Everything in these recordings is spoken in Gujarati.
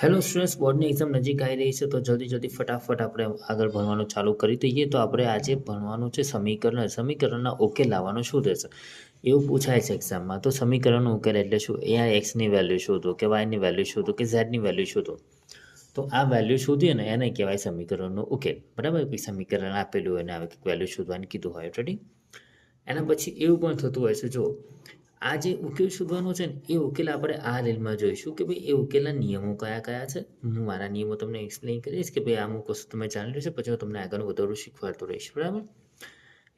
હેલો સ્ટુડન્ટ્સ, બોર્ડની એક્ઝામ નજીક આવી રહી છે તો જલ્દી ફટાફટ આપણે આગળ ભણવાનું ચાલુ કરી દઈએ. તો આપણે આજે ભણવાનું છે સમીકરણના ઉકેલ લાવવાનો શું રહેશે એવું પૂછાય છે એક્ઝામમાં. તો સમીકરણનો ઉકેલ એટલે શું? એ આ એક્સની વેલ્યુ શોધો કે વાયની વેલ્યુ શોધો કે ઝેડની વેલ્યુ શોધો. તો આ વેલ્યુ શોધીએ ને એને કહેવાય સમીકરણનો ઉકેલ. બરાબર? કોઈ સમીકરણ આપેલું હોય ને આવે કંઈક વેલ્યુ શોધવાની કીધું હોય. રેડી? એના પછી એવું પણ થતું હોય છે, જો આ જે ઉકેલ શોધવાનો છે ને એ ઉકેલ આપણે આ રીલમાં જોઈશું કે ભાઈ એ ઉકેલના નિયમો કયા કયા છે. હું મારા નિયમો તમને એક્સપ્લેન કરીશ કે ભાઈ અમુક વસ્તુ તમે જાણી લેશો, પછી હું તમને આગળ વધારે શીખવાડતો રહીશ. બરાબર?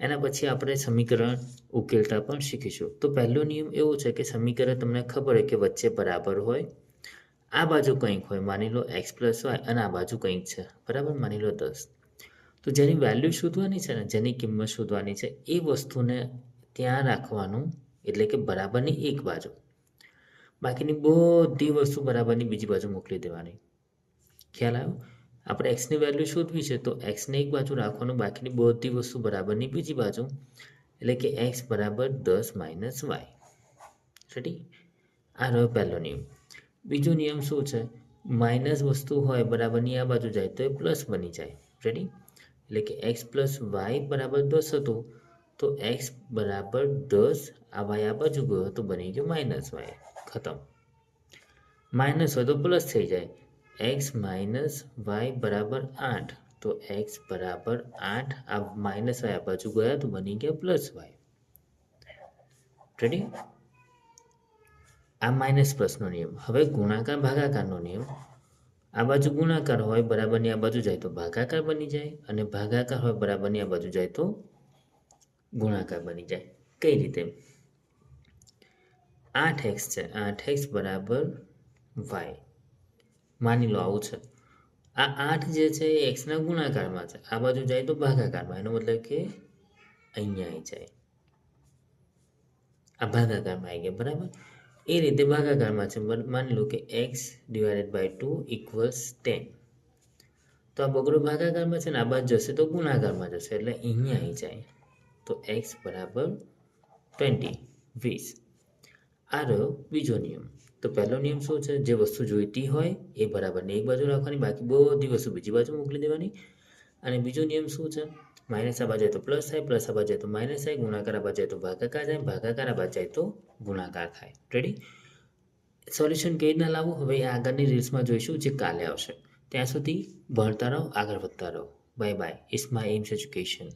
એના પછી આપણે સમીકરણ ઉકેલતા પણ શીખીશું. તો પહેલો નિયમ એવો છે કે સમીકરણ તમને ખબર હોય કે વચ્ચે બરાબર હોય, આ બાજુ કંઈક હોય, માની લો એક્સ પ્લસ વાય અને આ બાજુ કંઈક છે. બરાબર? માની લો 10. તો જેની વેલ્યુ શોધવાની છે ને, જેની કિંમત શોધવાની છે એ વસ્તુને ત્યાં રાખવાનું, એટલે કે બરાબરની એક બાજુ, બાકીની બધી વસ્તુ બરાબરની બીજી બાજુ મોકલી દેવાની. ખ્યાલ આવ્યો? આપણે એક્સની વેલ્યુ શોધવી છે તો એક્સને એક બાજુ રાખવાનું, બાકીની બધી વસ્તુ બરાબરની બીજી બાજુ, એટલે કે એક્સ બરાબર 10 માઇનસ વાય. રેડી? આ રહ્યો પહેલો નિયમ. બીજો નિયમ શું છે? માઇનસ વસ્તુ હોય બરાબરની આ બાજુ જાય તો એ પ્લસ બની જાય. રેડી? એટલે કે એક્સ પ્લસ વાય બરાબર 10 હતું તો એક્સ બરાબર 10, આ વાય આ બાજુ ગયો તો બની ગયો માઇનસ વાય. ખતમ. માઇનસ હોય તો પ્લસ થઈ જાય. એક્સ માઇનસ વાય બરાબર 8 તો એક્સ બરાબર 8, આ માઇનસ વાય આ બાજુ ગયા તો બની ગયા પ્લસ વાય. રેડી? આ માઇનસ પ્લસનો નિયમ. હવે ગુણાકાર ભાગાકારનો નિયમ. આ બાજુ ગુણાકાર હોય બરાબરની આ બાજુ જાય તો ભાગાકાર બની જાય, અને ભાગાકાર હોય બરાબરની આ બાજુ જાય તો ગુણાકાર બની જાય. કઈ રીતે? 8x છે, 8x બરાબર વાય. માની લો આવું છે. આ 8 જે છે એ એક્સના ગુણાકારમાં છે, આ બાજુ જાય તો ભાગાકારમાં. એનો મતલબ કે અહીંયા આવી જાય, આ ભાગાકારમાં આવી ગયા. બરાબર? એ રીતે ભાગાકારમાં છે. માની લો કે x ડિવાઇડેડ બાય 2 ઇક્વલ્સ 10. તો આ બગડો ભાગાકારમાં છે ને આ બાજુ જશે તો ગુણાકારમાં જશે, એટલે અહીંયા આવી જાય. તો x બરાબર 20. આ રહ્યો બીજો નિયમ. તો પહેલો નિયમ શું છે? જે વસ્તુ જોઈતી હોય એ બરાબરની એક બાજુ રાખવાની, બાકી બધી વસ્તુ બીજી બાજુ મોકલી દેવાની. અને બીજો નિયમ શું છે? માઇનસ આ બાજુ જાય તો પ્લસ થાય, પ્લસ આ બાજુ જાય તો માઇનસ થાય, ગુણાકાર આ બાજુ જાય તો ભાગાકાર થાય, ભાગાકાર આ બાજુ જાય તો ગુણાકાર થાય. રેડી? સોલ્યુશન કેવી રીતના લાવવું હવે આગળની રીલ્સમાં જોઈશું, જે કાલે આવશે. ત્યાં સુધી ભણતા રહો, આગળ વધતા રહો. Bye bye. It's my aims education.